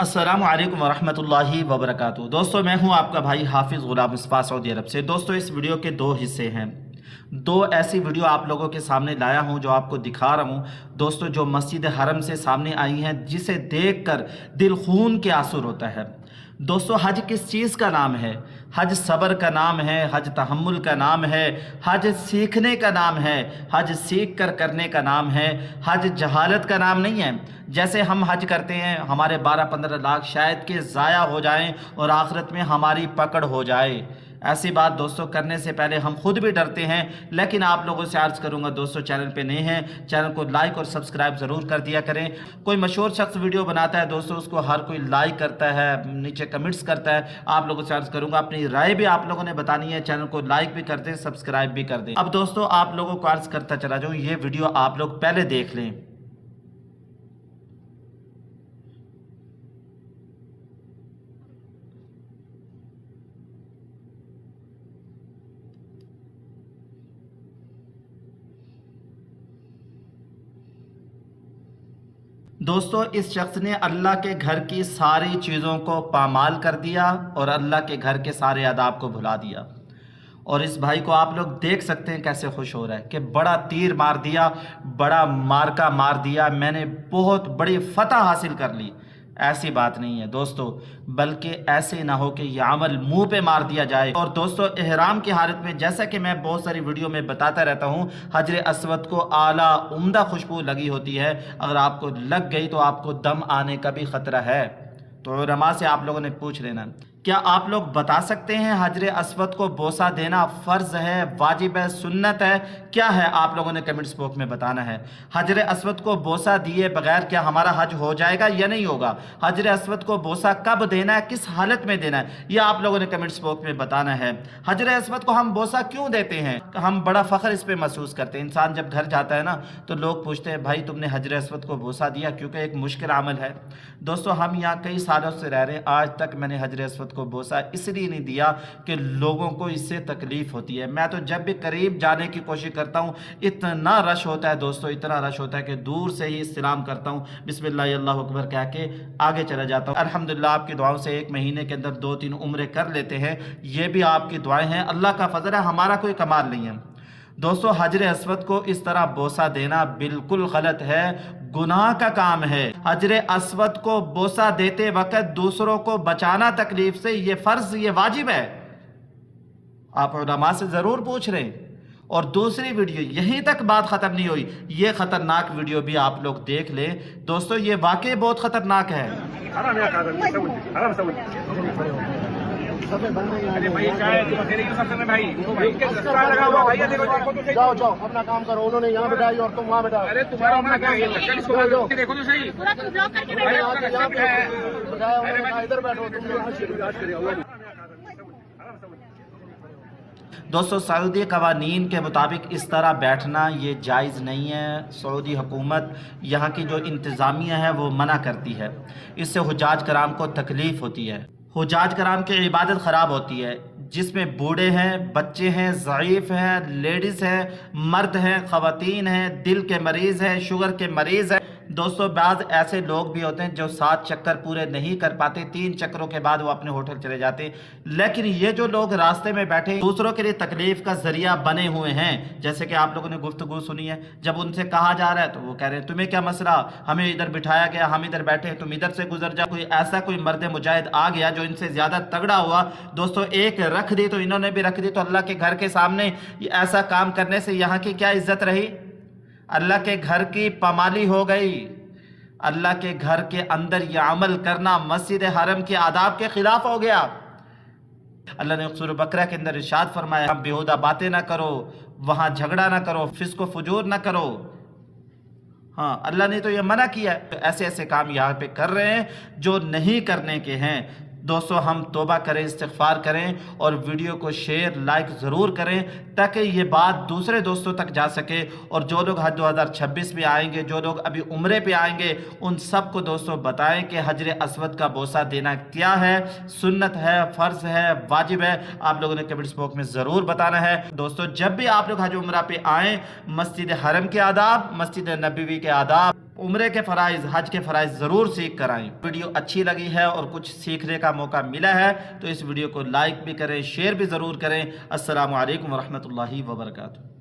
अस्सलामु अलैकुम वरहमतुल्लाहि वबरकातुहू। दोस्तों, मैं हूं आपका भाई हाफिज़ गुलाम मुस्तफ़ा सऊदी अरब से। दोस्तों, इस वीडियो के दो हिस्से हैं। दो ऐसी वीडियो आप लोगों के सामने लाया हूं जो आपको दिखा रहा हूं दोस्तों, जो मस्जिद हरम से सामने आई हैं, जिसे देखकर दिल खून के आंसू रोता है। दोस्तों, हज किस चीज़ का नाम है? हज सब्र का नाम है, हज तहम्मुल का नाम है, हज सीखने का नाम है, हज सीख कर करने का नाम है। हज जहालत का नाम नहीं है। जैसे हम हज करते हैं, हमारे 12-15 लाख शायद के ज़ाया हो जाएं और आखिरत में हमारी पकड़ हो जाए। ऐसी बात दोस्तों करने से पहले हम खुद भी डरते हैं। लेकिन आप लोगों से अर्ज़ करूंगा दोस्तों, चैनल पे नए हैं, चैनल को लाइक और सब्सक्राइब ज़रूर कर दिया करें। कोई मशहूर शख्स वीडियो बनाता है दोस्तों, उसको हर कोई लाइक करता है, नीचे कमेंट्स करता है। आप लोगों से अर्ज़ करूंगा, अपनी राय भी आप लोगों ने बतानी है। चैनल को लाइक भी कर दें, सब्सक्राइब भी कर दें। अब दोस्तों, आप लोगों को अर्ज़ करता चला जाऊँ, ये वीडियो आप लोग पहले देख लें। दोस्तों, इस शख्स ने अल्लाह के घर की सारी चीज़ों को पामाल कर दिया और अल्लाह के घर के सारे आदाब को भुला दिया। और इस भाई को आप लोग देख सकते हैं कैसे खुश हो रहा है कि बड़ा तीर मार दिया, बड़ा मार्का मार दिया, मैंने बहुत बड़ी फतह हासिल कर ली। ऐसी बात नहीं है दोस्तों, बल्कि ऐसे ना हो कि यह अमल मुंह पे मार दिया जाए। और दोस्तों, इहराम की हालत में, जैसा कि मैं बहुत सारी वीडियो में बताता रहता हूँ, हजर अस्वद को आला उम्दा खुशबू लगी होती है। अगर आपको लग गई तो आपको दम आने का भी ख़तरा है। तो उलमा से आप लोगों ने पूछ लेना, क्या आप लोग बता सकते हैं हजर अस्वद को बोसा देना फ़र्ज़ है, वाजिब है, सुन्नत है, क्या है? आप लोगों ने कमेंट्स बॉक्स में बताना है। हजर अस्वद को बोसा दिए बगैर क्या हमारा हज हो जाएगा या नहीं होगा? हजर अस्वद को बोसा कब देना है, किस हालत में देना है, यह आप लोगों ने कमेंट्स बॉक्स में बताना है। हजर अस्वद को हम बोसा क्यों देते हैं? हम बड़ा फ़ख्र इस पर महसूस करते हैं। इंसान जब घर जाता है ना, तो लोग पूछते हैं, भाई तुमने हजर अस्वद को बोसा दिया? क्योंकि एक मुश्किल अमल है। दोस्तों, हम यहाँ कई सालों से रह रहे हैं, आज तक मैंने हजर अस्वद को बोसा इसलिए नहीं दिया कि लोगों को इससे तकलीफ होती है। मैं तो जब भी करीब जाने की कोशिश करता हूँ, इतना रश होता है दोस्तों, इतना रश होता है कि दूर से ही सलाम करता हूँ, बिस्मिल्लाह अल्लाहु अकबर कह के आगे चला जाता हूँ। अल्हम्दुलिल्लाह, आपकी दुआओं से 1 महीने के अंदर 2-3 उम्रे कर लेते हैं। ये भी आपकी दुआएं हैं, अल्लाह का फजल है, हमारा कोई कमाल नहीं है। दोस्तों, हजर अस्वद को इस तरह बोसा देना बिल्कुल गलत है, गुनाह का काम है। हजर अस्वद को बोसा देते वक्त दूसरों को बचाना तकलीफ से, ये फर्ज, ये वाजिब है। आप उलमा से जरूर पूछ रहे हैं। और दूसरी वीडियो, यहीं तक बात खत्म नहीं हुई, ये खतरनाक वीडियो भी आप लोग देख लें। दोस्तों, ये वाकई बहुत खतरनाक है। जाओ जाओ अपना काम करो, उन्होंने यहाँ बिठाई और तुम वहाँ बिठाओ। अरे तुम्हारा अपना क्या है? देखो तो सही, इधर बैठो तुम। दोस्तों, सऊदी कवानीन के मुताबिक इस तरह बैठना ये जायज़ नहीं है। सऊदी हुकूमत, यहाँ की जो इंतज़ामिया है वो मना करती है। इससे हुज्जाज कराम को तकलीफ़ होती है, हुज्जाज कराम की इबादत ख़राब होती है, जिसमें बूढ़े हैं, बच्चे हैं, ज़ईफ़ हैं, लेडीज़ हैं, मर्द हैं, ख़वातीन हैं, दिल के मरीज़ हैं, शुगर के मरीज़ हैं। दोस्तों, बाज़ ऐसे लोग भी होते हैं जो 7 चक्कर पूरे नहीं कर पाते, 3 चक्करों के बाद वो अपने होटल चले जाते हैं। लेकिन ये जो लोग रास्ते में बैठे दूसरों के लिए तकलीफ का जरिया बने हुए हैं, जैसे कि आप लोगों ने गुफ्तगू सुनी है, जब उनसे कहा जा रहा है तो वो कह रहे हैं, तुम्हें क्या मसला, हमें इधर बिठाया गया, हम इधर बैठे हैं, तुम इधर से गुजर जा। कोई ऐसा कोई मर्द मुजाहिद आ गया जो इनसे ज़्यादा तगड़ा हुआ, दोस्तों एक रख दी तो इन्होंने भी रख दी। तो अल्लाह के घर के सामने ऐसा काम करने से यहाँ की क्या इज्जत रही? अल्लाह के घर की पामाली हो गई। अल्लाह के घर के अंदर यह अमल करना मस्जिद हरम के आदाब के खिलाफ हो गया। अल्लाह ने सूरह बकरा के अंदर इरशाद फरमाया, बेहुदा बातें ना करो, वहाँ झगड़ा ना करो, फिस्को फुजूर ना करो। हाँ, अल्लाह ने तो ये मना किया है। तो ऐसे ऐसे काम यहाँ पे कर रहे हैं जो नहीं करने के हैं। दोस्तों, हम तौबा करें, इस्तिग़फ़ार करें और वीडियो को शेयर लाइक ज़रूर करें ताकि ये बात दूसरे दोस्तों तक जा सके। और जो लोग हज 2026 में आएंगे, जो लोग अभी उम्रे पे आएंगे, उन सब को दोस्तों बताएं कि हजर अस्वद का बोसा देना क्या है, सुन्नत है, फ़र्ज़ है, वाजिब है। आप लोगों ने कमेंट्स बॉक्स में ज़रूर बताना है। दोस्तों, जब भी आप लोग हज उम्रा पे आएँ, मस्जिद हरम के आदाब, मस्जिद नबवी के आदाब عمرے کے فرائض، حج کے فرائض ضرور سیکھ کر آئیں۔ ویڈیو اچھی لگی ہے اور کچھ سیکھنے کا موقع ملا ہے تو اس ویڈیو کو لائک بھی کریں، شیئر بھی ضرور کریں۔ السلام علیکم ورحمۃ اللہ وبرکاتہ۔